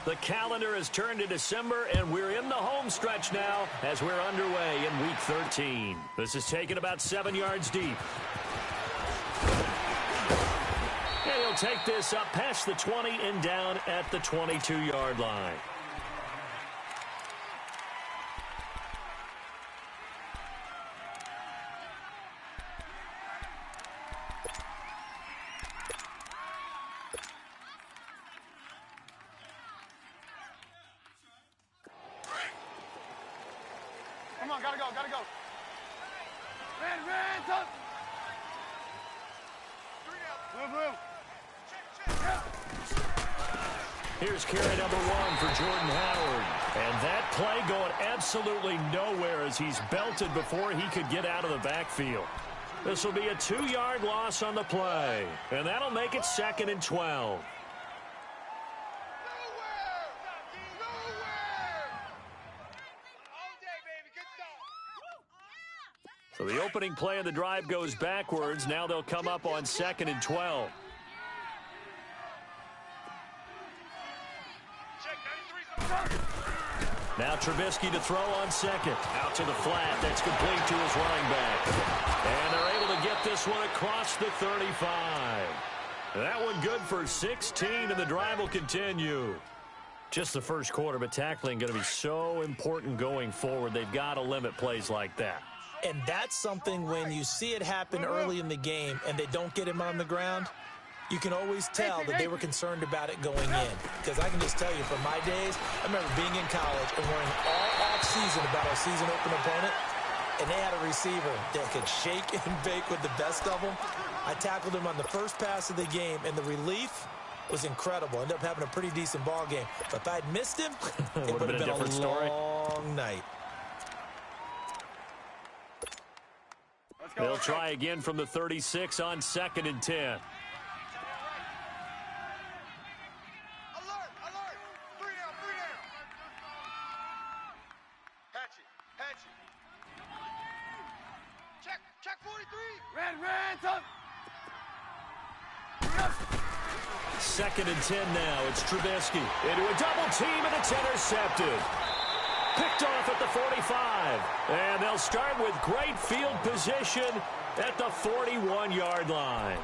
The calendar has turned to December, and we're in the home stretch now as we're underway in Week 13. This is taken about 7 yards deep. And he'll take this up past the 20 and down at the 22-yard line. Come on, gotta go. Ran, up. Move. Here's carry number 1 for Jordan Howard. And that play going absolutely nowhere as he's belted before he could get out of the backfield. This will be a 2-yard loss on the play. And that'll make it 2nd and 12. So the opening play of the drive goes backwards. Now they'll come up on 2nd and 12. Now Trubisky to throw on 2nd. Out to the flat. That's complete to his running back. And they're able to get this one across the 35. That one good for 16, and the drive will continue. Just the first quarter, but tackling going to be so important going forward. They've got to limit plays like that. And that's something when you see it happen early in the game and they don't get him on the ground, you can always tell that they were concerned about it going in. Because I can just tell you from my days, I remember being in college and worrying all off-season about our season open opponent, and they had a receiver that could shake and bake with the best of them. I tackled him on the first pass of the game, and the relief was incredible. Ended up having a pretty decent ball game. But if I'd missed him, it would have been a long night. They'll try again from the 36 on 2nd and 10. Alert! 3 down. Hatch it. Check 43. Ran, tough. 2nd and 10 now. It's Trubisky into a double team, and it's intercepted. Picked off at the 45. And they'll start with great field position at the 41-yard line.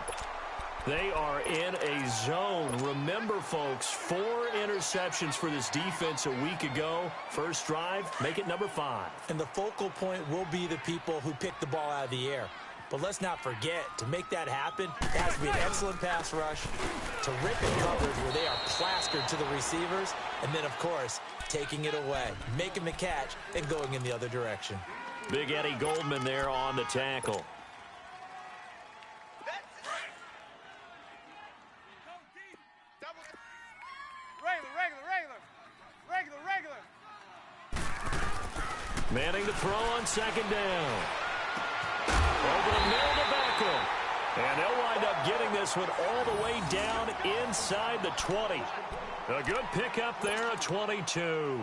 They are in a zone. Remember, folks, 4 interceptions for this defense a week ago. First drive, make it number 5. And the focal point will be the people who pick the ball out of the air. But let's not forget, to make that happen, it has to be an excellent pass rush, terrific coverage where they are plastered to the receivers, and then, of course, taking it away, making the catch, and going in the other direction. Big Eddie Goldman there on the tackle. Regular. Manning to throw on 2nd down. Over the middle to Beckham. And they'll wind up getting this one all the way down inside the 20. A good pickup there at 22.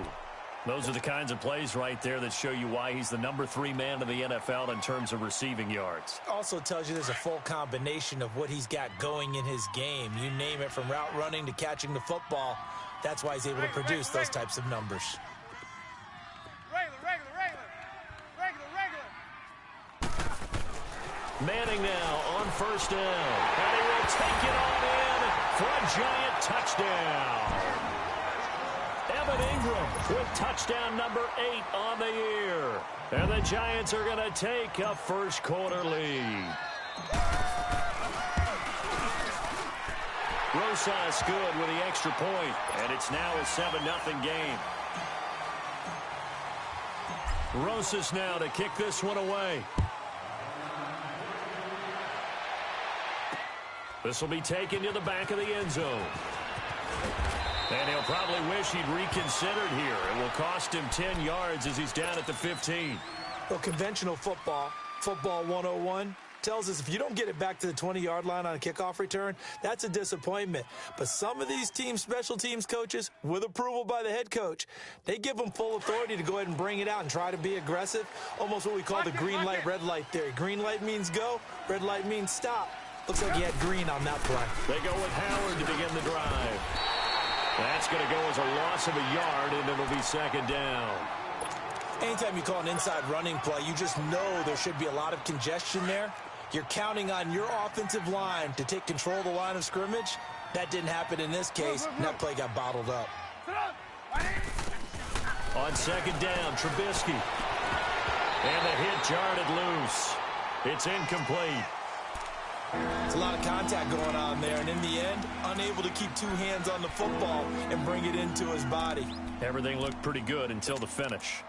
Those are the kinds of plays right there that show you why he's the number 3 man in the NFL in terms of receiving yards. Also tells you there's a full combination of what he's got going in his game. You name it, from route running to catching the football. That's why he's able to produce those types of numbers. Regular. Manning now on 1st down. And he will take it on in for a giant touchdown. Evan Ingram with touchdown number 8 on the year. And the Giants are going to take a first quarter lead. Rosas good with the extra point, and it's now a 7-0 game. Rosas now to kick this one away. This will be taken to the back of the end zone. And he'll probably wish he'd reconsidered here. It will cost him 10 yards as he's down at the 15. Well, conventional football 101, tells us if you don't get it back to the 20-yard line on a kickoff return, that's a disappointment. But some of these team special teams coaches, with approval by the head coach, they give them full authority to go ahead and bring it out and try to be aggressive. Almost what we call the green light, red light theory. Green light means go, red light means stop. Looks like he had green on that play. They go with Howard to begin the drive. That's going to go as a loss of a yard, and it'll be second down. Anytime you call an inside running play, you just know there should be a lot of congestion there. You're counting on your offensive line to take control of the line of scrimmage. That didn't happen in this case, and that play got bottled up. On second down, Trubisky. And the hit jarred it loose. It's incomplete. It's a lot of contact going on there, and in the end, unable to keep two hands on the football and bring it into his body. Everything looked pretty good until the finish.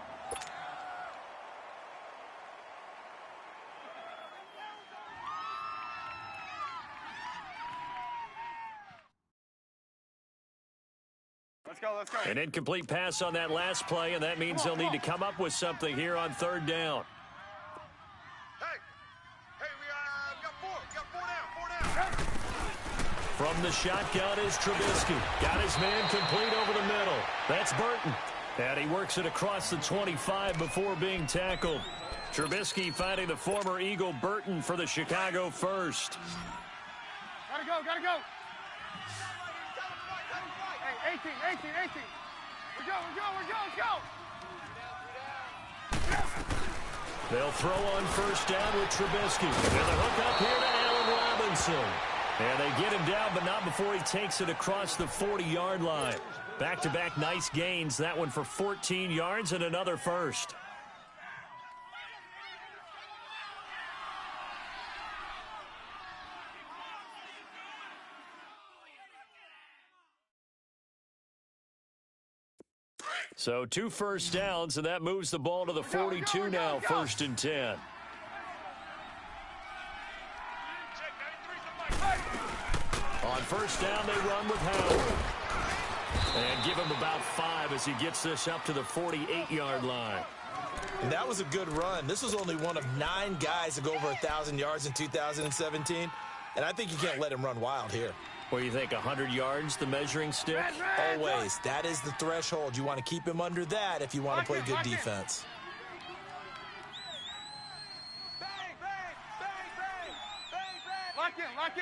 Let's go, let's go. An incomplete pass on that last play, and that means they'll need to come up with something here on third down. Hey, we got four down. From the shotgun is Trubisky. Got his man complete over the middle. That's Burton. And he works it across the 25 before being tackled. Trubisky finding the former Eagle Burton for the Chicago first. Gotta go. Hey, 18. We're go, let's go. They'll throw on first down with Trubisky. And the hook up here to Allen Robinson. And they get him down, but not before he takes it across the 40-yard line. Back-to-back nice gains. That one for 14 yards and another first. So 2 first downs, and that moves the ball to the 42 now, first and 10. On first down, they run with Howard. And give him about 5 as he gets this up to the 48-yard line. And that was a good run. This was only one of 9 guys to go over 1,000 yards in 2017. And I think you can't let him run wild here. What do you think, 100 yards, the measuring stick? Always. That is the threshold. You want to keep him under that if you want to play good defense. Lock in. Lock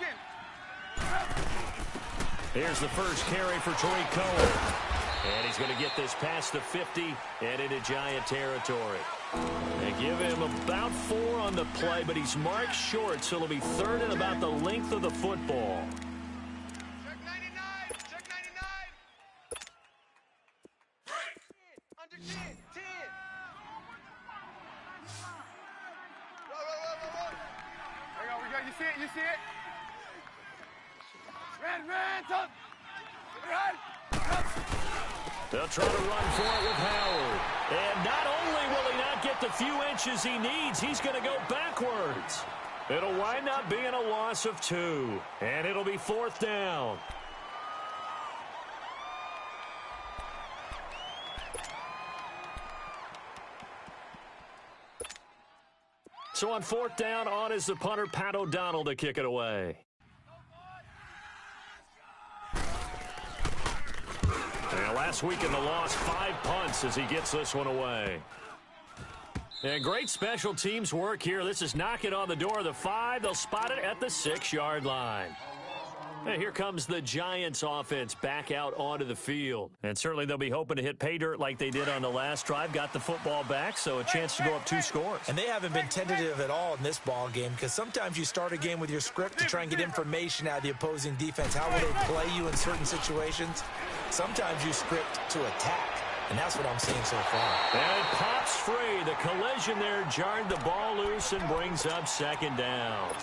in. Here's the first carry for Tariq Cohen. And he's going to get this past the 50 and into Giant territory. They give him about 4 on the play, but he's marked short, so it'll be third and about the length of the football. Check 99. Under 10. Roll. There we go. You see it? Red, top. Run. They'll try to run for it with Howard. And not only will he not get the few inches he needs, he's going to go backwards. It'll wind up being a loss of 2. And it'll be fourth down. So on fourth down, on is the punter, Pat O'Donnell, to kick it away. And last week in the loss, 5 punts as he gets this one away. And great special teams work here. This is knocking on the door of the 5. They'll spot it at the 6-yard line. And here comes the Giants offense back out onto the field. And certainly they'll be hoping to hit pay dirt like they did on the last drive. Got the football back, so a chance to go up 2 scores. And they haven't been tentative at all in this ball game, because sometimes you start a game with your script to try and get information out of the opposing defense. How will they play you in certain situations? Sometimes you script to attack, and that's what I'm seeing so far. And it pops free. The collision there jarred the ball loose and brings up second down.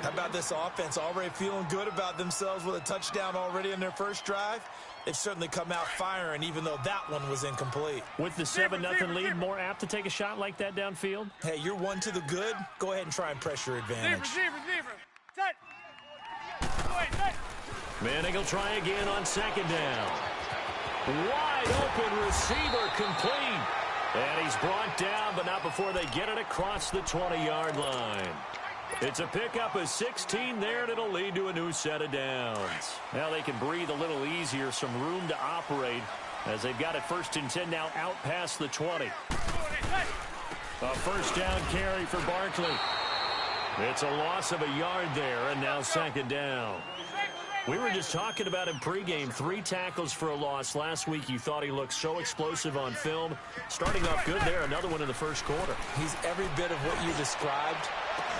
How about this offense already feeling good about themselves with a touchdown already in their first drive? They've certainly come out firing, even though that one was incomplete. With the 7-0 lead, more apt to take a shot like that downfield? Hey, you're 1 to the good. Go ahead and try and press your advantage. Receiver. Manning will try again on second down. Wide open receiver complete. And he's brought down, but not before they get it across the 20-yard line. It's a pickup of 16 there, and it'll lead to a new set of downs. Now they can breathe a little easier, some room to operate, as they've got it first and 10 now out past the 20. A first down carry for Barkley. It's a loss of a yard there, and now second down. We were just talking about him pregame. 3 tackles for a loss. Last week you thought he looked so explosive on film. Starting off good there, another one in the first quarter. He's every bit of what you described,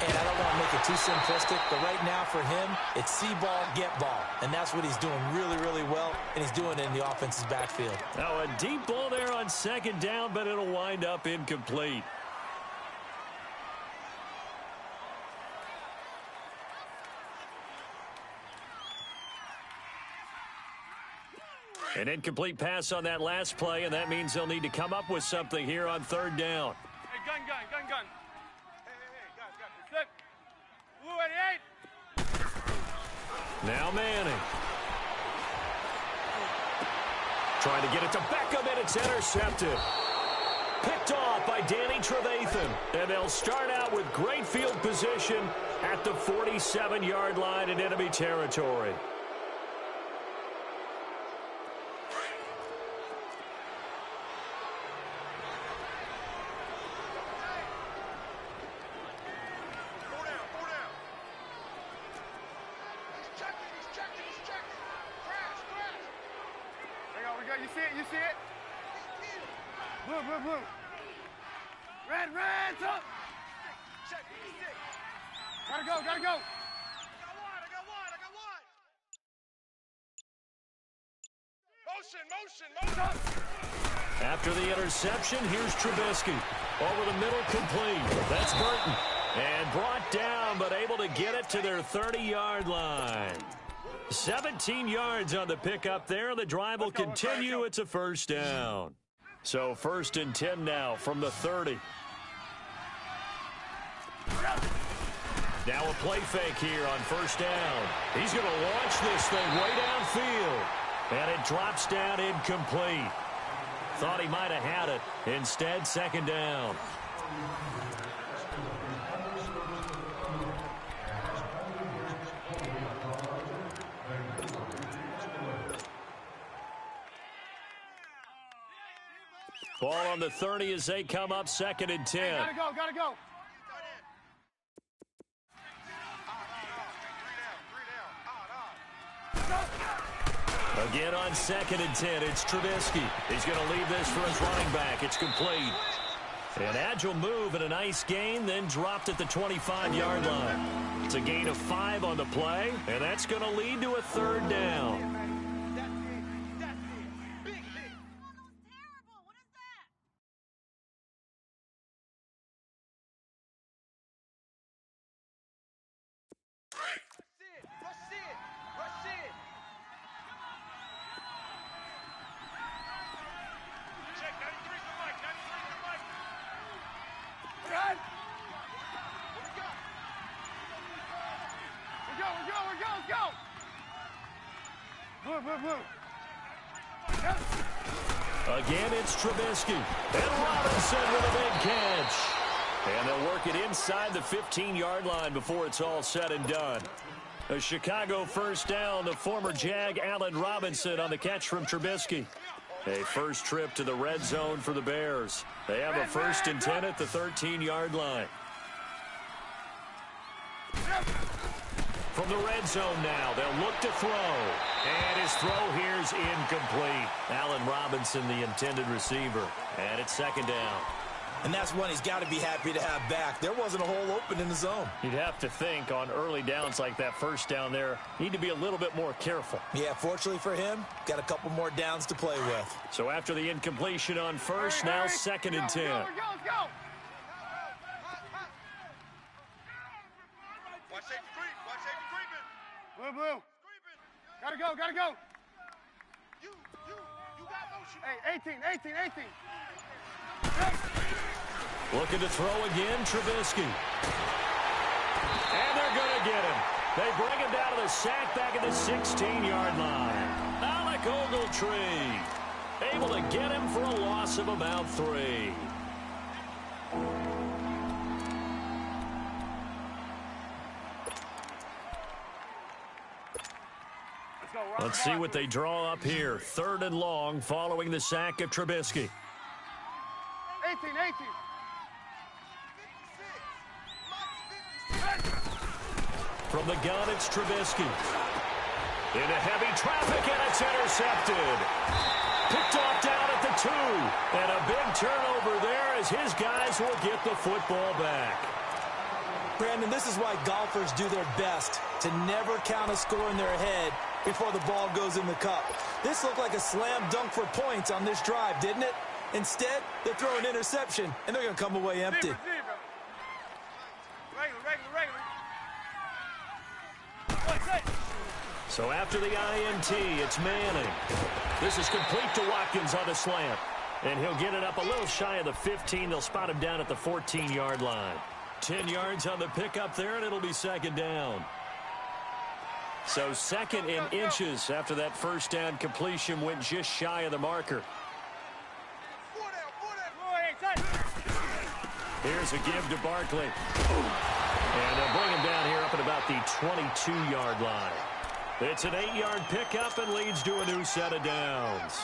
and I don't want to make it too simplistic, but right now for him, it's see ball, get ball. And that's what he's doing really, really well, and he's doing it in the offense's backfield. Now a deep ball there on second down, but it'll wind up incomplete. An incomplete pass on that last play, and that means they'll need to come up with something here on third down. Hey, gun. Hey, gun. Sit. Blue 88. Now Manning. Trying to get it to Beckham, and it's intercepted. Picked off by Danny Trevathan. And they'll start out with great field position at the 47-yard line in enemy territory. You see it? Blue. Red, up. Check. Gotta go. I got one. Motion. After the interception, here's Trubisky. Over the middle, complete. That's Burton. And brought down, but able to get it to their 30-yard line. 17 yards on the pickup there. The drive will continue. It's a first down. So 1st and 10 now from the 30. Now a play fake here on first down. He's going to launch this thing way downfield. And it drops down incomplete. Thought he might have had it. Instead, second down. Ball on the 30 as they come up 2nd and 10. Hey, gotta go. Again on 2nd and 10, it's Trubisky. He's going to leave this for his running back. It's complete. An agile move and a nice gain, then dropped at the 25-yard line. It's a gain of 5 on the play, and that's going to lead to a 3rd down. Again, it's Trubisky. And Robinson with a big catch. And they'll work it inside the 15-yard line before it's all said and done. A Chicago first down, the former Jag Allen Robinson on the catch from Trubisky. A first trip to the red zone for the Bears. They have a 1st and 10 at the 13-yard line. From the red zone now, they'll look to throw. And his throw here's incomplete. Allen Robinson, the intended receiver. And it's 2nd down. And that's one he's got to be happy to have back. There wasn't a hole open in the zone. You'd have to think on early downs like that first down there, need to be a little bit more careful. Yeah, fortunately for him, got a couple more downs to play with. So after the incompletion on first, now 2nd and 10. Let's go. Watch safety creeping. Blue. Gotta go. You got motion. Hey, 18. Looking to throw again, Trubisky. And they're going to get him. They bring him down to the sack back at the 16-yard line. Alec Ogletree able to get him for a loss of about 3. Let's see what they draw up here. 3rd and long following the sack of Trubisky. 18. From the gun, it's Trubisky. Into heavy traffic, and it's intercepted. Picked off down at the 2. And a big turnover there as his guys will get the football back. Brandon, this is why golfers do their best to never count a score in their head before the ball goes in the cup. This looked like a slam dunk for points on this drive, didn't it? Instead, they throw an interception, and they're going to come away empty. So after the INT, it's Manning. This is complete to Watkins on the slant. And he'll get it up a little shy of the 15. They'll spot him down at the 14-yard line. 10 yards on the pickup there, and it'll be second down. So second in inches after that first down completion went just shy of the marker. Here's a give to Barkley. And they'll bring him down here up at about the 22-yard line. It's an 8-yard pickup and leads to a new set of downs.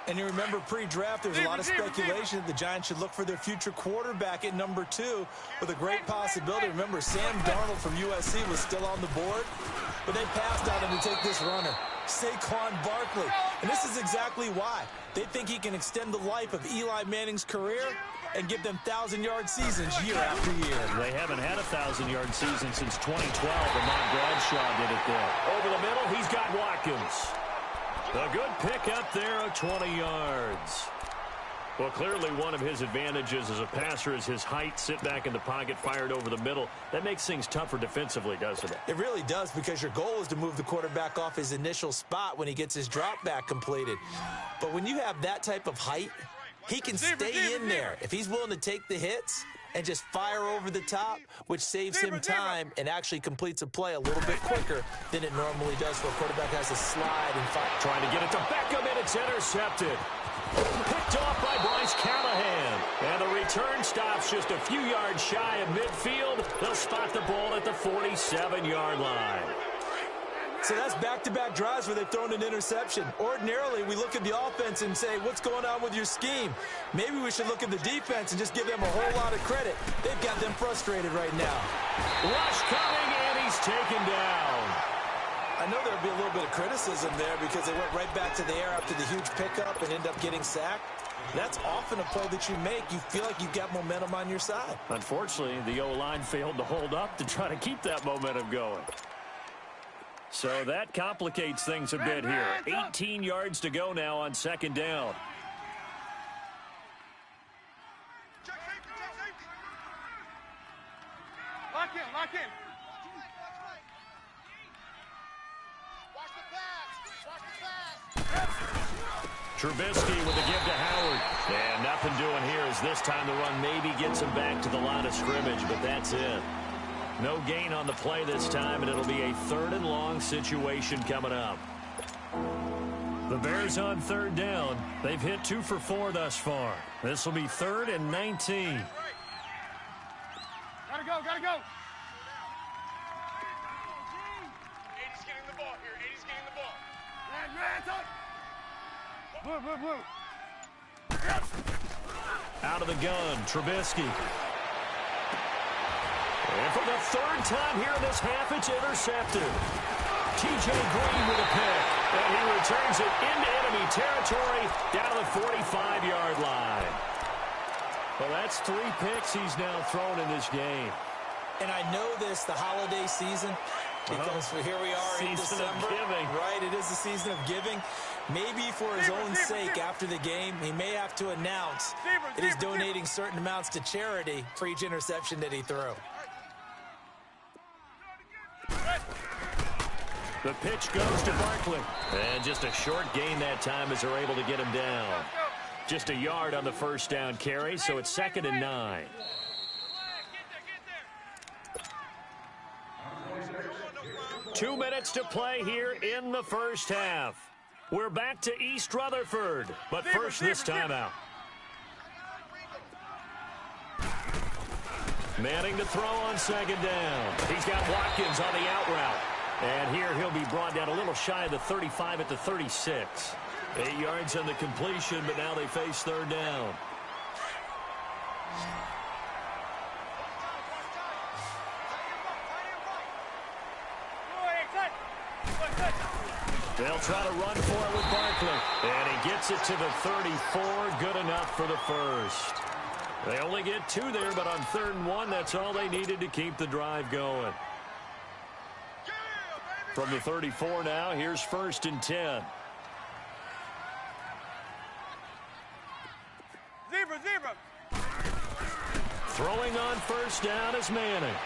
And you remember pre-draft, there was a lot of speculation that the Giants should look for their future quarterback at number 2 with a great possibility. Remember, Sam Darnold from USC was still on the board, but they passed on him to take this runner, Saquon Barkley. And this is exactly why. They think he can extend the life of Eli Manning's career and give them 1,000-yard seasons year after year. They haven't had a 1,000-yard season since 2012. Lamont Bradshaw did it there. Over the middle, he's got Watkins. A good pickup there of 20 yards. Well, clearly one of his advantages as a passer is his height. Sit back in the pocket, fired over the middle. That makes things tougher defensively, doesn't it? It really does, because your goal is to move the quarterback off his initial spot when he gets his drop back completed. But when you have that type of height, he can stay in there if he's willing to take the hits and just fire over the top, which saves him time and actually completes a play a little bit quicker than it normally does where a quarterback has to slide and fire. Trying to get it to Beckham, and it's intercepted. Picked off by Bryce Callahan. And the return stops just a few yards shy of midfield. They'll spot the ball at the 47-yard line. So that's back-to-back drives where they've thrown an interception. Ordinarily, we look at the offense and say, what's going on with your scheme? Maybe we should look at the defense and just give them a whole lot of credit. They've got them frustrated right now. Rush coming, and he's taken down. I know there'll be a little bit of criticism there because they went right back to the air after the huge pickup and end up getting sacked. That's often a play that you make. You feel like you've got momentum on your side. Unfortunately, the O-line failed to hold up to try to keep that momentum going. So that complicates things a bit here. 18 yards to go now on second down. Check safety. Lock in. Watch the pass. Trubisky with the give to Howard. And nothing doing here as this time the run maybe gets him back to the line of scrimmage, but that's it. No gain on the play this time, and it'll be a 3rd and long situation coming up. The Bears on 3rd down. They've hit 2 for 4 thus far. This will be 3rd and 19. Gotta go. 80's getting the ball here. 80's getting the ball. Blue. Out of the gun, Trubisky. And for the 3rd time here in this half, it's intercepted. T.J. Green with a pick. And he returns it into enemy territory down to the 45-yard line. Well, that's 3 picks he's now thrown in this game. And I know this, the holiday season, because here we are in December. Right, it is the season of giving. Maybe for his own sake after the game, he may have to announce that he's donating certain amounts to charity for each interception that he threw. The pitch goes to Barkley. And just a short gain that time as they're able to get him down. Just a yard on the first down carry, so it's 2nd and 9. Two minutes to play here in the first half. We're back to East Rutherford, but first this timeout. Manning to throw on 2nd down. He's got Watkins on the out route. And here he'll be brought down a little shy of the 35 at the 36. 8 yards on the completion, but now they face 3rd down. They'll try to run for it with Barkley. And he gets it to the 34. Good enough for the first. They only get 2 there, but on 3rd and 1, that's all they needed to keep the drive going. From the 34 now, here's 1st and 10. Zebra. Throwing on 1st down is Manning.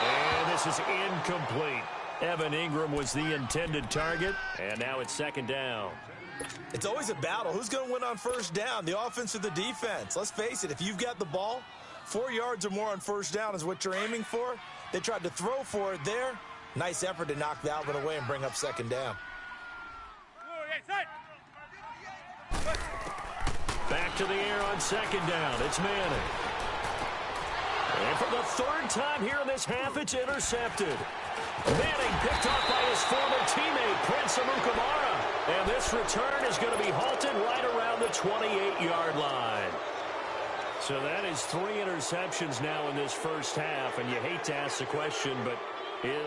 And this is incomplete. Evan Ingram was the intended target, and now it's 2nd down. It's always a battle. Who's going to win on 1st down, the offense or the defense? Let's face it, if you've got the ball, 4 yards or more on 1st down is what you're aiming for. They tried to throw for it there. Nice effort to knock Dalvin away and bring up 2nd down. Back to the air on 2nd down. It's Manning. And for the 3rd time here in this half, it's intercepted. Manning picked off by his former teammate, Prince Amukamara. And this return is going to be halted right around the 28-yard line. So that is 3 interceptions now in this first half. And you hate to ask the question, but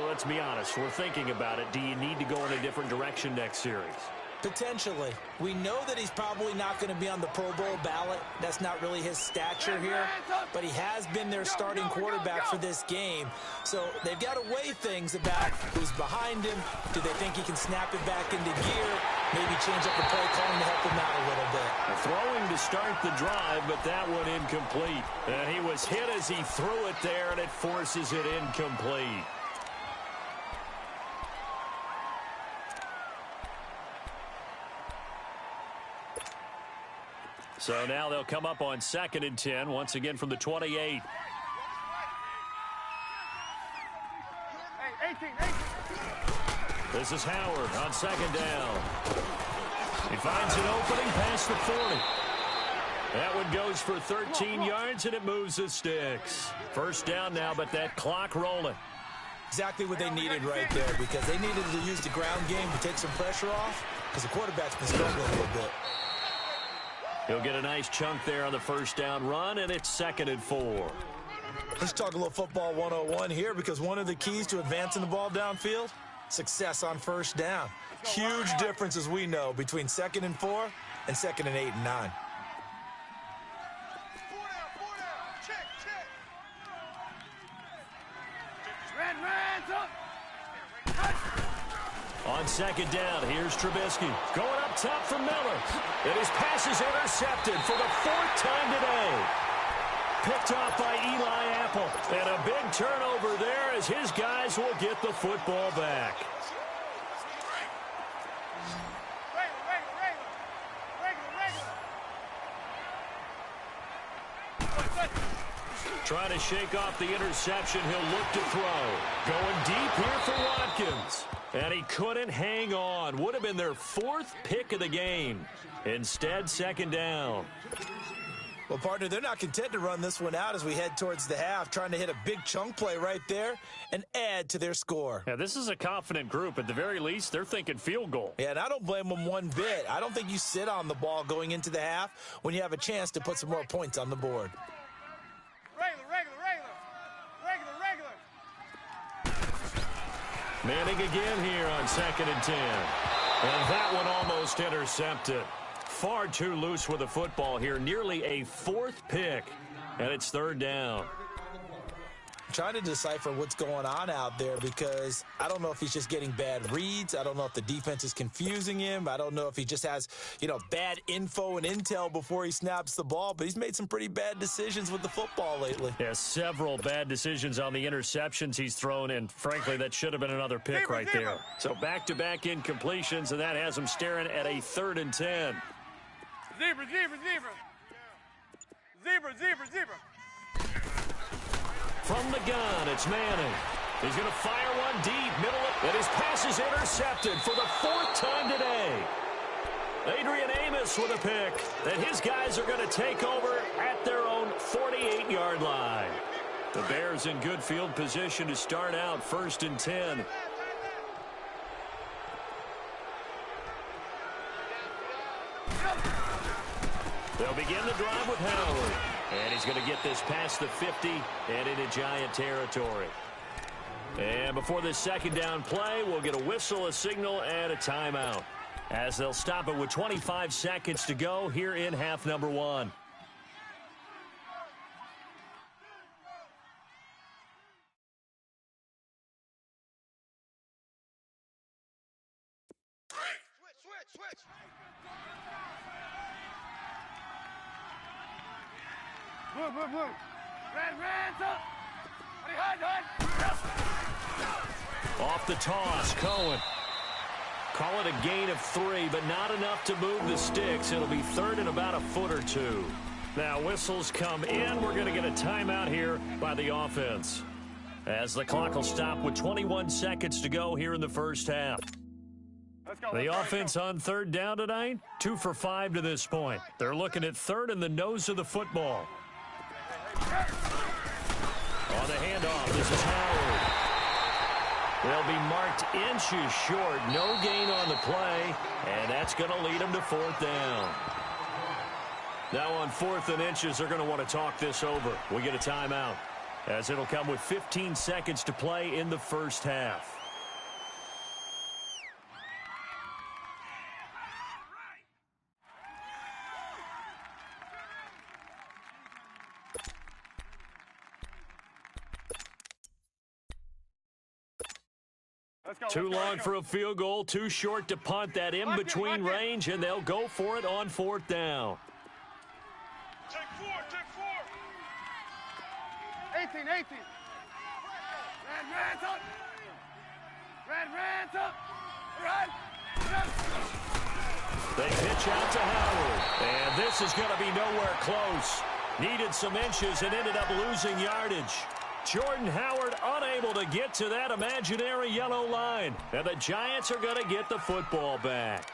let's be honest. We're thinking about it. Do you need to go in a different direction next series? Potentially. We know that he's probably not going to be on the Pro Bowl ballot. That's not really his stature here. But he has been their starting quarterback for this game. So they've got to weigh things about who's behind him. Do they think he can snap it back into gear? Maybe change up the play calling to help him out a little bit. Throwing to start the drive, but that one incomplete. And he was hit as he threw it there, and it forces it incomplete. So now they'll come up on 2nd and 10, once again from the 28. Hey, 18. This is Howard on 2nd down. He finds an opening past the 40. That one goes for 13 yards, and it moves the sticks. 1st down now, but that clock rolling. Exactly what they needed right there, because they needed to use the ground game to take some pressure off, because the quarterback's been struggling a little bit. He'll get a nice chunk there on the 1st down run, and it's 2nd and 4. Let's talk a little football 101 here, because one of the keys to advancing the ball downfield, success on 1st down. Huge difference, as we know, between 2nd and 4 and 2nd and 8 and 9. Check. Rands up. On 2nd down, here's Trubisky. Going up top for Miller. And his pass is intercepted for the 4th time today. Picked off by Eli Apple. And a big turnover there as his guys will get the football back. Trying to shake off the interception. He'll look to throw. Going deep here for Watkins. And he couldn't hang on. Would have been their 4th pick of the game. Instead, 2nd down. Well, partner, they're not content to run this one out as we head towards the half, trying to hit a big chunk play right there and add to their score. Yeah, this is a confident group. At the very least, they're thinking field goal. Yeah, and I don't blame them one bit. I don't think you sit on the ball going into the half when you have a chance to put some more points on the board. Manning again here on 2nd and 10. And that one almost intercepted. Far too loose with the football here. Nearly a 4th pick. And it's 3rd down. I'm trying to decipher what's going on out there, because I don't know if he's just getting bad reads. I don't know if the defense is confusing him. I don't know if he just has, bad info and intel before he snaps the ball. But he's made some pretty bad decisions with the football lately. Yeah, several bad decisions on the interceptions he's thrown, and frankly, that should have been another pick right there. So back-to-back incompletions, and that has him staring at a 3rd and 10. Zebra. From the gun, it's Manning. He's going to fire one deep, middle, and his pass is intercepted for the 4th time today. Adrian Amos with a pick, and his guys are going to take over at their own 48-yard line. The Bears in good field position to start out 1st and 10. They'll begin the drive with Howard. And he's going to get this past the 50 and into Giant territory. And before this second down play, we'll get a whistle, a signal, and a timeout, as they'll stop it with 25 seconds to go here in half number one. Switch. Blue. Red, up. Hide. Off the toss, Cohen. Call it a gain of 3, but not enough to move the sticks. It'll be third and about a foot or two. Now whistles come in. We're going to get a timeout here by the offense, as the clock will stop with 21 seconds to go here in the first half. The offense on third down tonight, 2 for 5 to this point. They're looking at third in the nose of the football. On the handoff, this is Howard. They'll be marked inches short. No gain on the play, and that's going to lead them to fourth down. Now on 4th and inches, they're going to want to talk this over. We get a timeout, as it'll come with 15 seconds to play in the first half. Too long for a field goal, too short to punt. That in-between range, and they'll go for it on 4th down. Take four. 18. Red, up. Red, up. Right. They pitch out to Howard, and this is going to be nowhere close. Needed some inches and ended up losing yardage. Jordan Howard unable to get to that imaginary yellow line. And the Giants are going to get the football back.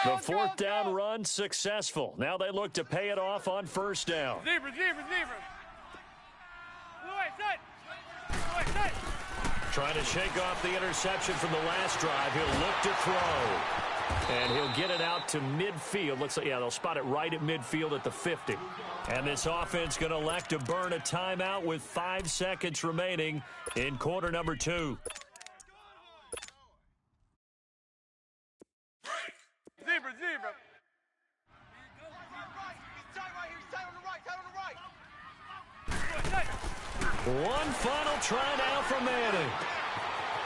The 4th down run successful. Now they look to pay it off on 1st down. Zebra. Trying to shake off the interception from the last drive. He'll look to throw. And he'll get it out to midfield. Looks like, yeah, they'll spot it right at midfield at the 50. And this offense going to elect to burn a timeout with 5 seconds remaining in quarter number 2. Zebra. One final try now from Manning.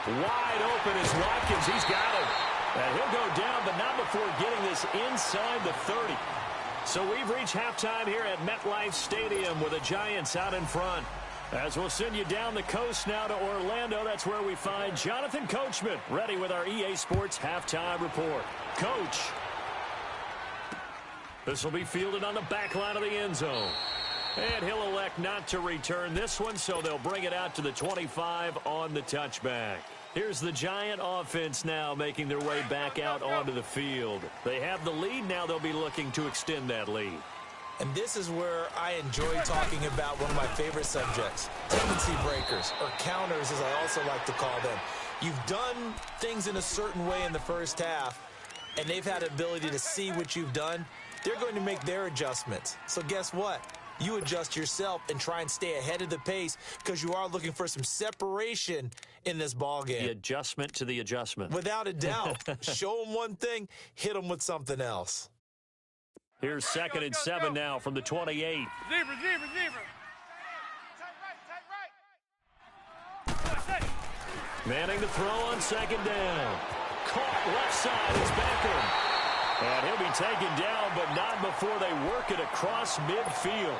Wide open is Watkins. He's got it. And he'll go down, but not before getting this inside the 30. So we've reached halftime here at MetLife Stadium with the Giants out in front. As we'll send you down the coast now to Orlando, that's where we find Jonathan Coachman ready with our EA Sports halftime report. Coach. This will be fielded on the back line of the end zone. And he'll elect not to return this one, so they'll bring it out to the 25 on the touchback. Here's the Giant offense now making their way back out onto the field. They have the lead. Now they'll be looking to extend that lead. And this is where I enjoy talking about one of my favorite subjects, tendency breakers, or counters as I also like to call them. You've done things in a certain way in the first half, and they've had the ability to see what you've done. They're going to make their adjustments. So guess what? You adjust yourself and try and stay ahead of the pace because you are looking for some separation in this ball game. The adjustment to the adjustment. Without a doubt. Show them one thing, hit them with something else. Here's 2nd and 7 now from the 28. Zebra. Manning to throw on 2nd down. Caught left side is Beckham. And he'll be taken down, but not before they work it across midfield.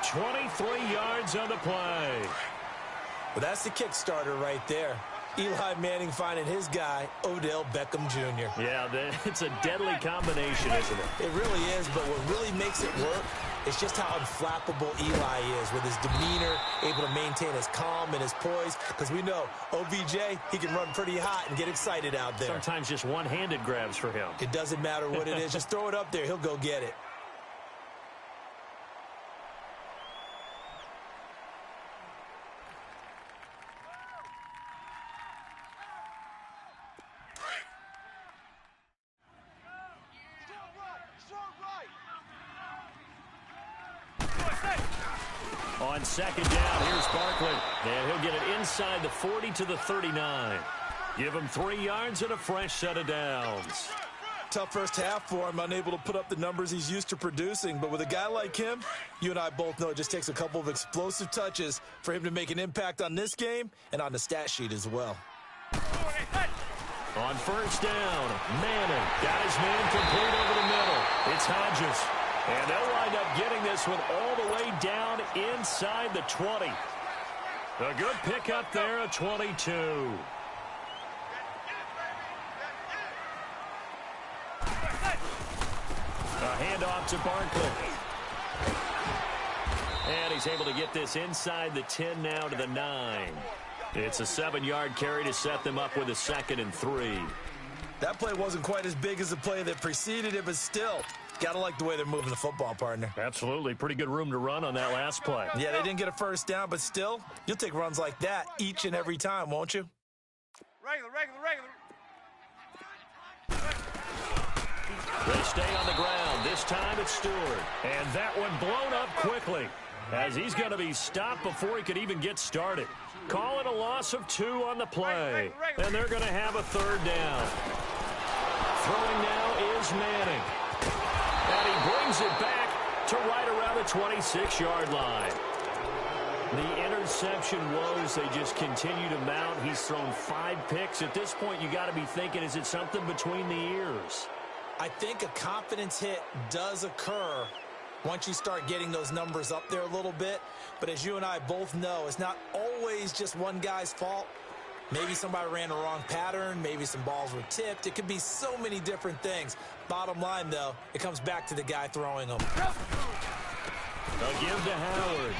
23 yards on the play. Well, that's the Kickstarter right there. Eli Manning finding his guy, Odell Beckham Jr. Yeah, it's a deadly combination, isn't it? It really is, but what really makes it work is just how unflappable Eli is with his demeanor, able to maintain his calm and his poise, because we know OBJ, he can run pretty hot and get excited out there. Sometimes just one-handed grabs for him. It doesn't matter what it is. Just throw it up there. He'll go get it. On second down, here's Barkley. And he'll get it inside the 40 to the 39. Give him 3 yards and a fresh set of downs. Tough first half for him, unable to put up the numbers he's used to producing. But with a guy like him, you and I both know it just takes a couple of explosive touches for him to make an impact on this game and on the stat sheet as well. On first down, Manning got his man complete over the middle. It's Hodges. And they'll wind up getting this one all the way down inside the 20. A good pickup there, a 22. A handoff to Barkley. And he's able to get this inside the 10 now to the 9. It's a 7-yard carry to set them up with a 2nd and 3. That play wasn't quite as big as the play that preceded it, but still, gotta like the way they're moving the football, partner. Absolutely. Pretty good room to run on that last play. Yeah, they didn't get a first down, but still, you'll take runs like that each and every time, won't you? Regular. They stay on the ground. This time it's Stewart. And that one blown up quickly as he's going to be stopped before he could even get started. Call it a loss of 2 on the play. And they're going to have a 3rd down. Throwing now is Manning. And he brings it back to right around the 26-yard line. The interception woes, they just continue to mount. He's thrown 5 picks. At this point, you got to be thinking, is it something between the ears? I think a confidence hit does occur once you start getting those numbers up there a little bit. But as you and I both know, it's not always just one guy's fault. Maybe somebody ran the wrong pattern. Maybe some balls were tipped. It could be so many different things. Bottom line, though, it comes back to the guy throwing them. They'll give to Howard.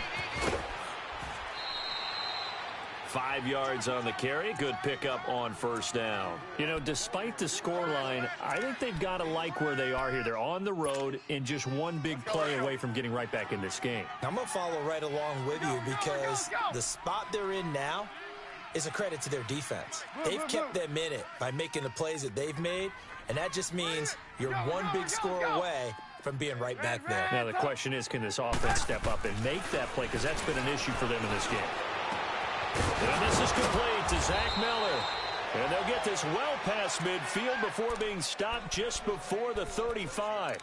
5 yards on the carry. Good pickup on first down. You know, despite the scoreline, I think they've got to like where they are here. They're on the road and just one big play away from getting right back in this game. I'm going to follow right along with you because the spot they're in now is a credit to their defense. They've kept them in it by making the plays that they've made, and that just means you're one big score away from being right back there. Now the question is, can this offense step up and make that play? Because that's been an issue for them in this game. And this is complete to Zach Miller. And they'll get this well past midfield before being stopped just before the 35.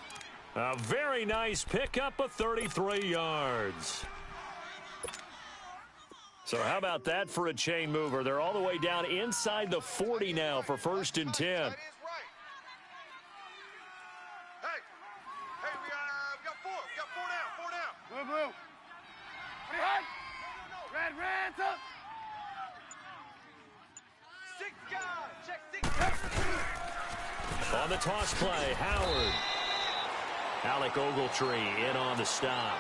A very nice pickup of 33 yards. So how about that for a chain mover? They're all the way down inside the 40 now for 1st and 10. Hey, we got 4. We got 4 down. Blue. Red, up. 6 guys. Check 6 guys. On the toss play, Howard. Alec Ogletree in on the stop.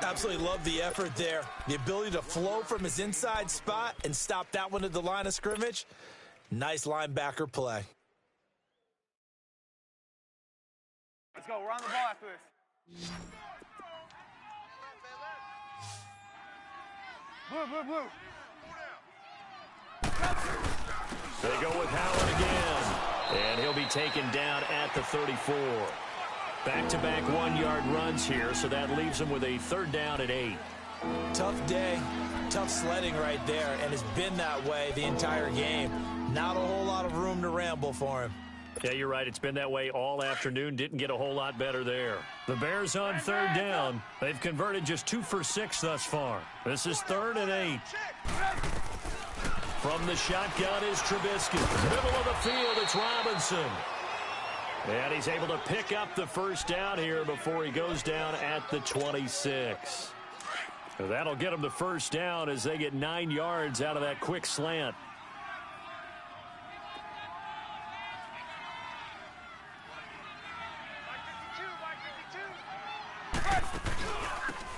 Absolutely love the effort there. The ability to flow from his inside spot and stop that one at the line of scrimmage. Nice linebacker play. Let's go. We're on the ball after this. Blue. They go with Howard again. And he'll be taken down at the 34. Back-to-back 1-yard runs here, so that leaves him with a 3rd down at 8. Tough day, tough sledding right there, and it's been that way the entire game. Not a whole lot of room to ramble for him. Yeah, you're right. It's been that way all afternoon. Didn't get a whole lot better there. The Bears on 3rd down. They've converted just 2 for 6 thus far. This is 3rd and 8. From the shotgun is Trubisky. Middle of the field, it's Robinson. And he's able to pick up the 1st down here before he goes down at the 26. So that'll get him the 1st down as they get 9 yards out of that quick slant.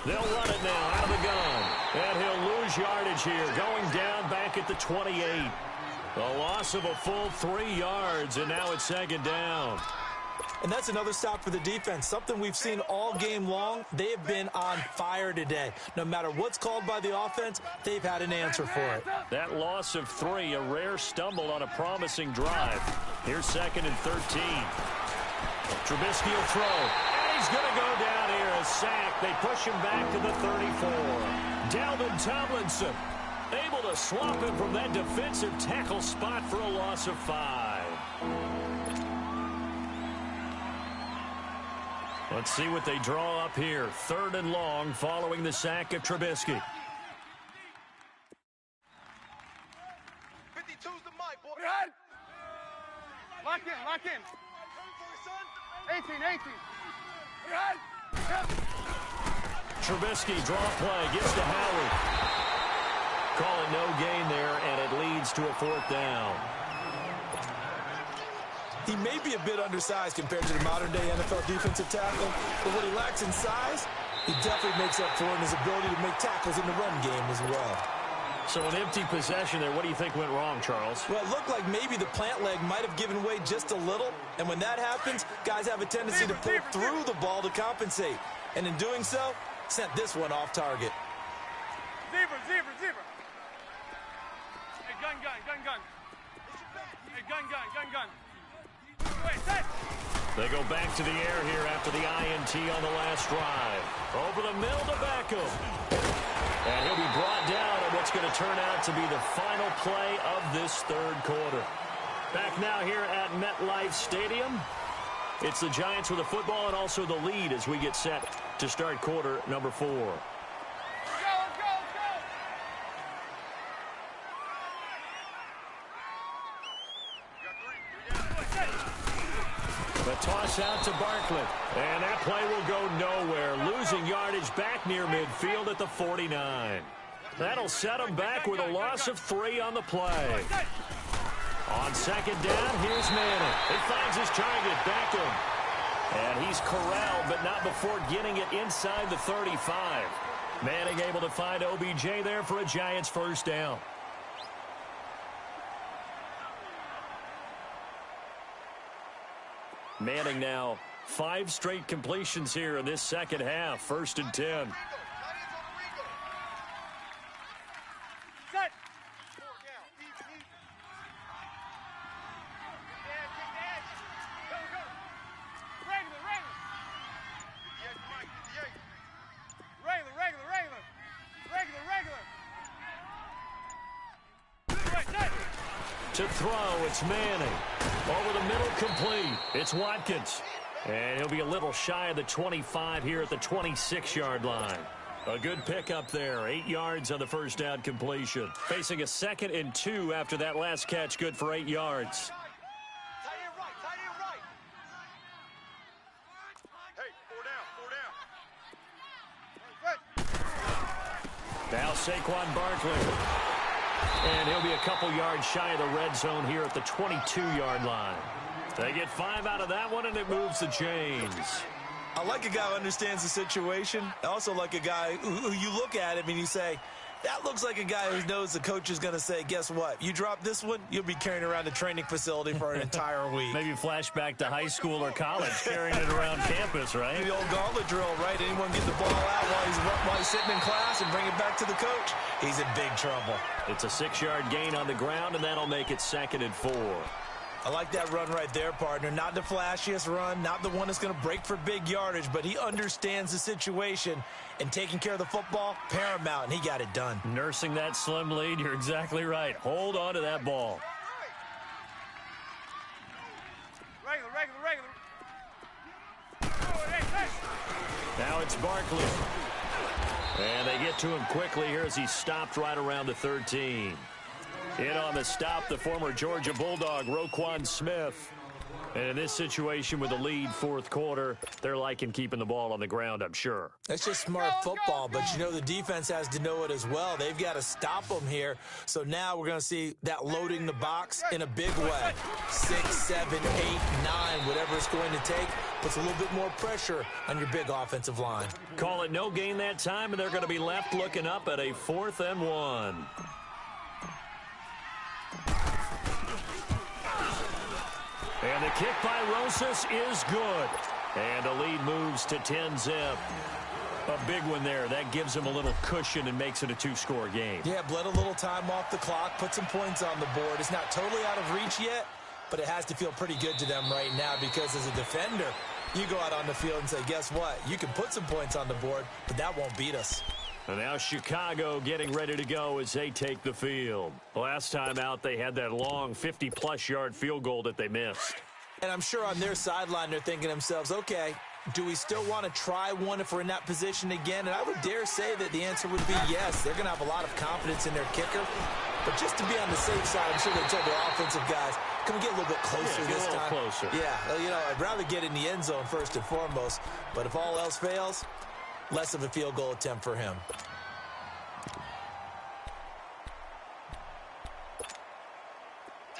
They'll run it now out of the gun. And he'll lose yardage here, going down back at the 28. A loss of a full 3 yards, and now it's 2nd down. And that's another stop for the defense, something we've seen all game long. They have been on fire today. No matter what's called by the offense, they've had an answer for it. That loss of 3, a rare stumble on a promising drive. Here's 2nd and 13. Trubisky will throw, and he's going to go down here, a sack. They push him back to the 34. Dalvin Tomlinson able to swap him from that defensive tackle spot for a loss of 5. Let's see what they draw up here. 3rd and long following the sack of Trubisky. 52's the mic, boy. Lock in, lock in. 18. Trubisky draw play, gives to Howard. Call it no gain there, and it leads to a 4th down. He may be a bit undersized compared to the modern-day NFL defensive tackle, but what he lacks in size, he definitely makes up for in his ability to make tackles in the run game as well. So an empty possession there. What do you think went wrong, Charles? Well, it looked like maybe the plant leg might have given way just a little, and when that happens, guys have a tendency to pull through the ball to compensate, and in doing so, sent this one off target. Zebra. Hey, gun. Hey, gun. Wait, set. They go back to the air here after the INT on the last drive. Over the middle to Beckham. And he'll be brought down on what's going to turn out to be the final play of this 3rd quarter. Back now here at MetLife Stadium. It's the Giants with the football and also the lead as we get set to start quarter number 4. Let's go. The toss out to Barkley. And that play will go nowhere. Losing yardage back near midfield at the 49. That'll set him back with a loss of 3 on the play. On 2nd down, here's Manning. He finds his target, Beckham. And he's corralled, but not before getting it inside the 35. Manning able to find OBJ there for a Giants 1st down. Manning now 5 straight completions here in this 2nd half. 1st and 10. Set. Go. Regular. To throw, it's Manning. Over the middle, complete. It's Watkins. And he'll be a little shy of the 25 here at the 26-yard line. A good pickup there. 8 yards on the 1st down completion. Facing a 2nd and 2 after that last catch. Good for 8 yards. Tight end right. Hey, 4 down. Now Saquon Barkley. And he'll be a couple yards shy of the red zone here at the 22-yard line. They get 5 out of that one, and it moves the chains. I like a guy who understands the situation. I also like a guy who you look at him and you say, that looks like a guy who knows the coach is going to say, guess what? You drop this one, you'll be carrying around the training facility for an entire week. Maybe flashback to high school or college, carrying it around campus, right? The old gauntlet drill, right? Anyone get the ball out while he's sitting in class and bring it back to the coach? He's in big trouble. It's a 6-yard gain on the ground, and that'll make it 2nd and 4. I like that run right there, partner. Not the flashiest run, not the one that's going to break for big yardage, but he understands the situation, and taking care of the football, paramount, and he got it done. Nursing that slim lead, you're exactly right. Hold on to that ball. Regular. Now it's Barkley. And they get to him quickly here as he stopped right around the 13. In on the stop, the former Georgia Bulldog, Roquan Smith. And in this situation with the lead 4th quarter, they're liking keeping the ball on the ground, I'm sure. That's just smart football, but you know the defense has to know it as well. They've got to stop them here. So now we're going to see that loading the box in a big way. 6, 7, 8, 9, whatever it's going to take, puts a little bit more pressure on your big offensive line. Call it no gain that time, and they're going to be left looking up at a 4th and 1. And the kick by Rosas is good. And the lead moves to 10-zip. A big one there. That gives them a little cushion and makes it a 2-score game. Yeah, bled a little time off the clock, put some points on the board. It's not totally out of reach yet, but it has to feel pretty good to them right now because as a defender, You go out on the field and say, guess what? You can put some points on the board, but that won't beat us. And now Chicago getting ready to go as they take the field. Last time out, they had that long 50-plus yard field goal that they missed. And I'm sure on their sideline, they're thinking to themselves, okay, do we still want to try one if we're in that position again? And I would dare say that the answer would be yes. They're going to have a lot of confidence in their kicker. But just to be on the safe side, I'm sure they told their offensive guys, can we get a little bit closer this time? Closer. Yeah, you know, I'd rather get in the end zone first and foremost. But if all else fails, less of a field goal attempt for him.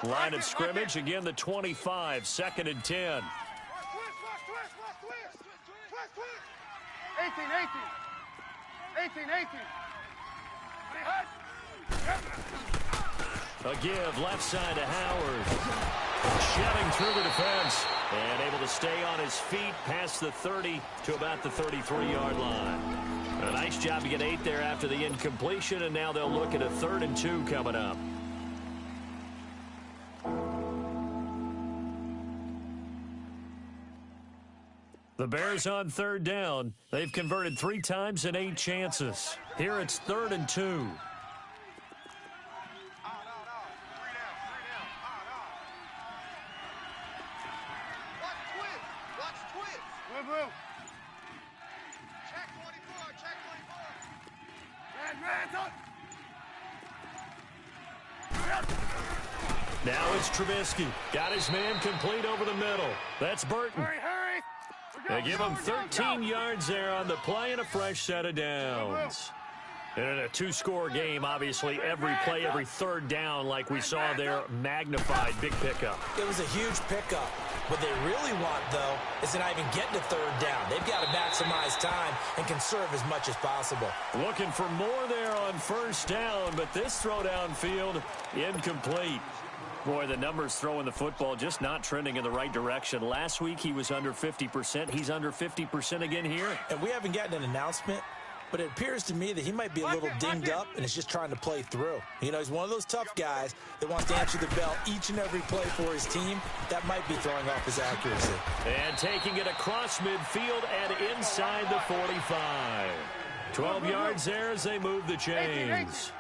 Line of scrimmage, again the 25, 2nd and 10. 18. A give left side to Howard. Shedding through the defense and able to stay on his feet past the 30 to about the 33-yard line. A nice job to get 8 there after the incompletion, and now they'll look at a 3rd and 2 coming up. The Bears on 3rd down. They've converted 3 times in 8 chances. Here it's 3rd and 2. Now it's Trubisky. Got his man complete over the middle. That's Burton. Hurry. They give him 13 yards there on the play and a fresh set of downs. And in a 2-score game, obviously, every play, every 3rd down, like we saw there, magnified, big pickup. It was a huge pickup. What they really want, though, is to not even get to 3rd down. They've got to maximize time and conserve as much as possible. Looking for more there on 1st down, but this throw downfield, incomplete. Boy, the numbers throwing the football just not trending in the right direction. Last week he was under 50%. He's under 50% again here. And we haven't gotten an announcement, but it appears to me that he might be a little dinged up and is just trying to play through. You know, he's one of those tough guys that wants to answer the bell each and every play for his team. That might be throwing off his accuracy. And taking it across midfield and inside the 45. 12 yards there as they move the chains.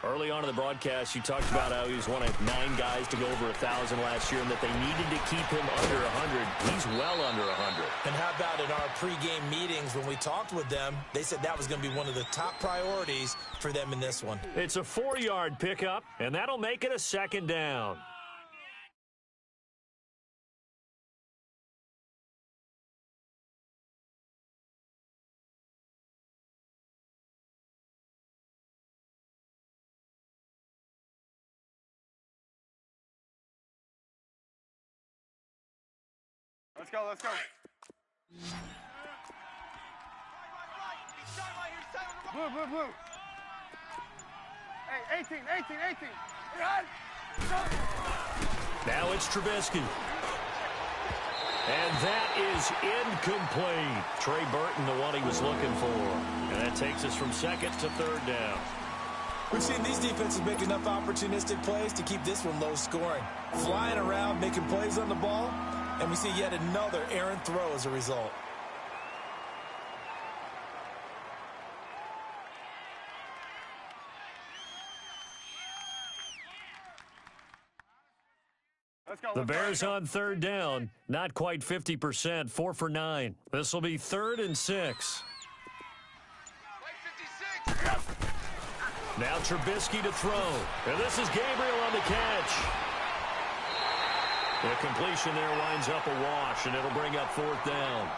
Early on in the broadcast, you talked about how he was one of 9 guys to go over 1,000 last year and that they needed to keep him under 100. He's well under 100. And how about in our pregame meetings when we talked with them, they said that was going to be one of the top priorities for them in this one. It's a 4-yard pickup, and that'll make it a 2nd down. Let's go. Blue. Hey, 18. Now it's Trubisky. And that is incomplete. Trey Burton, the one he was looking for. And that takes us from 2nd to 3rd down. We've seen these defenses make enough opportunistic plays to keep this one low scoring. Flying around, making plays on the ball. And we see yet another errant throw as a result. The Bears on 3rd down, not quite 50%, 4 for 9. This will be 3rd and 6. Now Trubisky to throw. And this is Gabriel on the catch. The completion there winds up a wash, and it'll bring up 4th down.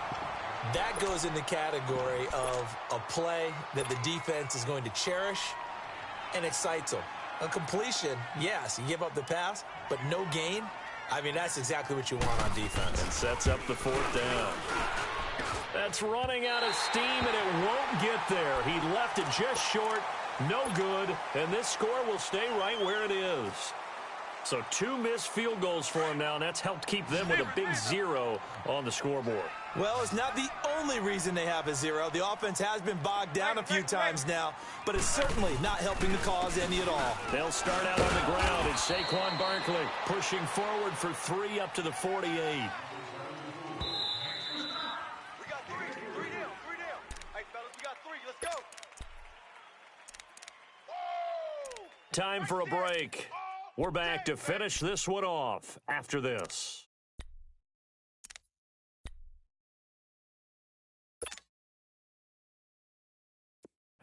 That goes in the category of a play that the defense is going to cherish and excites them. A completion, yes, you give up the pass, but no gain. I mean, that's exactly what you want on defense. And sets up the 4th down. That's running out of steam, and it won't get there. He left it just short, no good, and this score will stay right where it is. So 2 missed field goals for him now, and that's helped keep them with a big 0 on the scoreboard. Well, it's not the only reason they have a 0. The offense has been bogged down a few times now, but it's certainly not helping the cause any at all. They'll start out on the ground. It's Saquon Barkley pushing forward for 3 up to the 48. time for a break. We're back to finish this one off after this.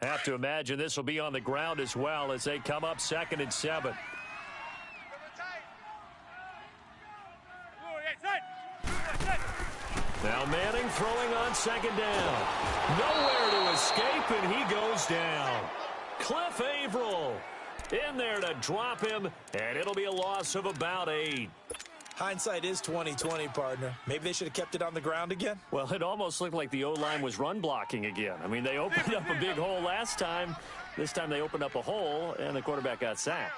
Have to imagine this will be on the ground as well as they come up 2nd and 7. Now Manning throwing on 2nd down. Nowhere to escape, and he goes down. Cliff Averill in there to drop him, and it'll be a loss of about 8. Hindsight is 20/20, partner. Maybe they should have kept it on the ground again. Well, it almost looked like the O-line was run blocking again. I mean, they opened up a big hole last time. This time they opened up a hole, and the quarterback got sacked.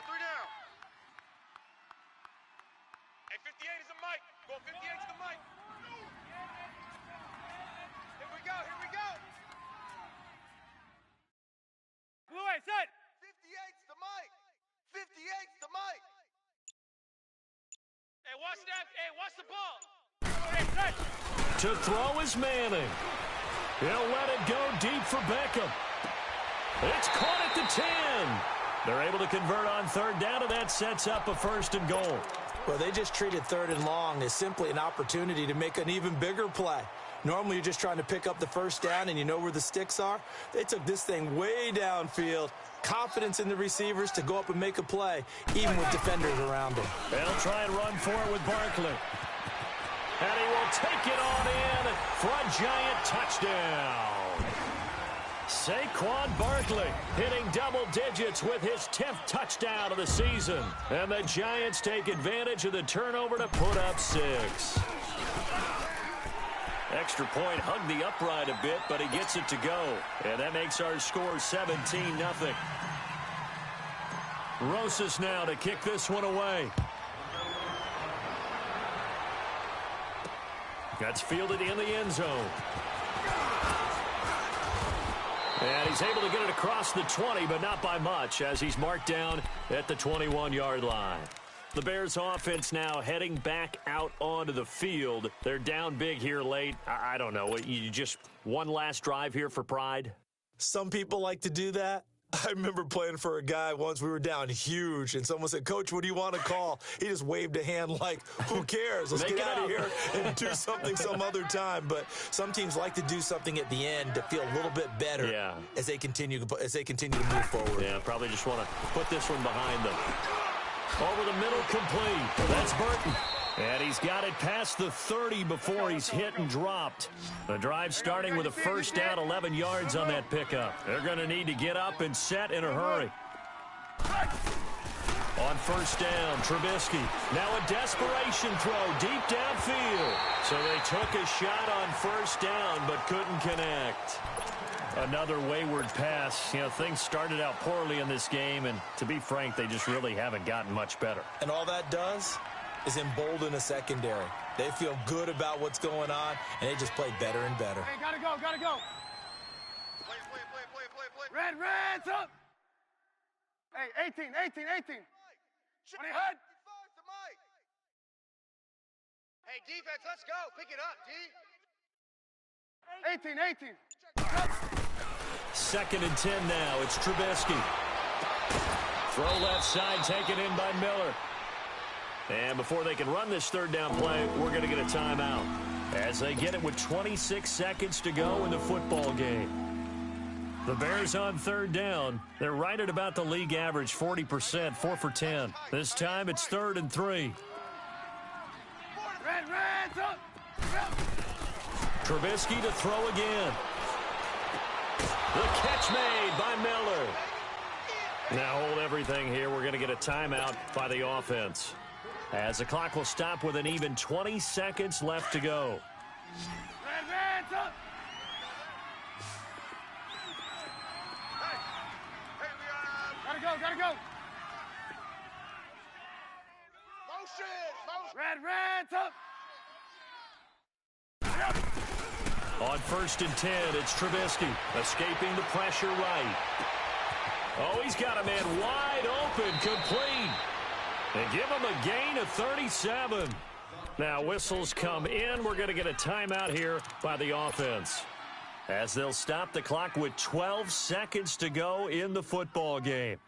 Hey, 58 is the mic. Go 58 is the mic. Here we go. Here we go. Blue eye, set. 58's the mic. 58's the mic. Hey, watch that. Hey, watch the ball. To throw is Manning. He'll let it go deep for Beckham. It's caught at the 10. They're able to convert on 3rd down, and that sets up a 1st and goal. Well, they just treated 3rd and long as simply an opportunity to make an even bigger play. Normally, you're just trying to pick up the 1st down, and you know where the sticks are. They took this thing way downfield. Confidence in the receivers to go up and make a play, even with defenders around him. They'll try and run for it with Barkley. And he will take it on in for a giant touchdown. Saquon Barkley hitting double digits with his 10th touchdown of the season. And the Giants take advantage of the turnover to put up 6. Extra point hugged the upright a bit, but he gets it to go. And that makes our score 17-0. Rosas now to kick this one away. That's fielded in the end zone. And he's able to get it across the 20, but not by much, as he's marked down at the 21-yard line. The Bears offense now heading back out onto the field. They're down big here late. I don't know. You just one last drive here for pride? Some people like to do that. I remember playing for a guy once. We were down huge, and someone said, "Coach, what do you want to call?" He just waved a hand like, "Who cares? Let's get out of here and do something some other time." But some teams like to do something at the end to feel a little bit better as they continue to move forward. Yeah, probably just want to put this one behind them. Over the middle, complete. That's Burton. And he's got it past the 30 before he's hit and dropped. The drive starting with a 1st down, 11 yards on that pickup. They're going to need to get up and set in a hurry. On 1st down, Trubisky. Now a desperation throw deep downfield. So they took a shot on 1st down but couldn't connect. Another wayward pass. You know, things started out poorly in this game, and to be frank, they just really haven't gotten much better. And all that does is embolden a secondary. They feel good about what's going on, and they just play better and better. Hey, gotta go, gotta go. Play. Reds up. Hey, 18. 20 HUD. Hey, defense, let's go. Pick it up, D. 18. 2nd and 10 now. It's Trubisky. Throw left side, taken in by Miller. And before they can run this 3rd down play, we're going to get a timeout as they get it with 26 seconds to go in the football game. The Bears on 3rd down. They're right at about the league average, 40%, 4 for 10. This time it's 3rd and 3. Reds up. Trubisky to throw again. The catch made by Miller. Now hold everything here. We're going to get a timeout by the offense, as the clock will stop with an even 20 seconds left to go. Reds up. Gotta go. Motion. Reds up. On 1st and 10, it's Trubisky escaping the pressure right. Oh, he's got a man wide open, complete. They give him a gain of 37. Now whistles come in. We're going to get a timeout here by the offense, as they'll stop the clock with 12 seconds to go in the football game.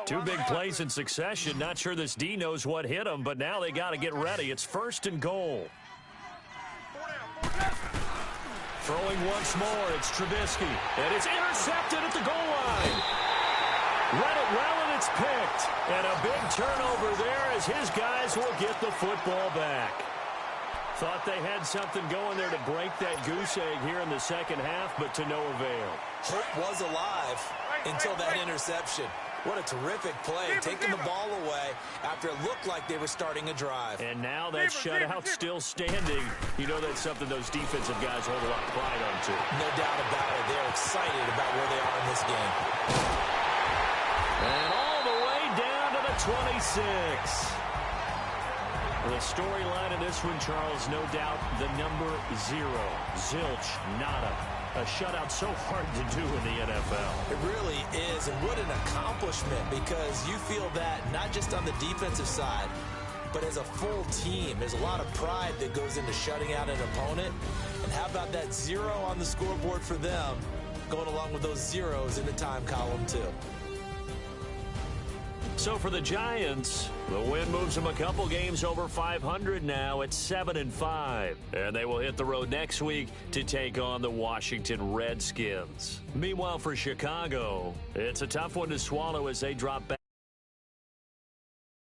Two big plays in succession. Not sure this D knows what hit him, but now they got to get ready. It's 1st and goal. Throwing once more, it's Trubisky. And it's intercepted at the goal line. Read it well, and it's picked. And a big turnover there as his guys will get the football back. Thought they had something going there to break that goose egg here in the second half, but to no avail. Hope was alive until that interception. What a terrific play, taking the ball away after it looked like they were starting a drive. And now that shutout still standing. You know that's something those defensive guys hold a lot of pride on, too. No doubt about it. They're excited about where they are in this game. And all the way down to the 26. The storyline in this one, Charles, no doubt the number 0. Zilch, nada. A shutout so hard to do in the NFL. It really is, and what an accomplishment, because you feel that not just on the defensive side, but as a full team. There's a lot of pride that goes into shutting out an opponent. And how about that 0 on the scoreboard for them, going along with those zeros in the time column, too. So for the Giants, the win moves them a couple games over 500 now at 7-5. And they will hit the road next week to take on the Washington Redskins. Meanwhile, for Chicago, it's a tough one to swallow as they drop back.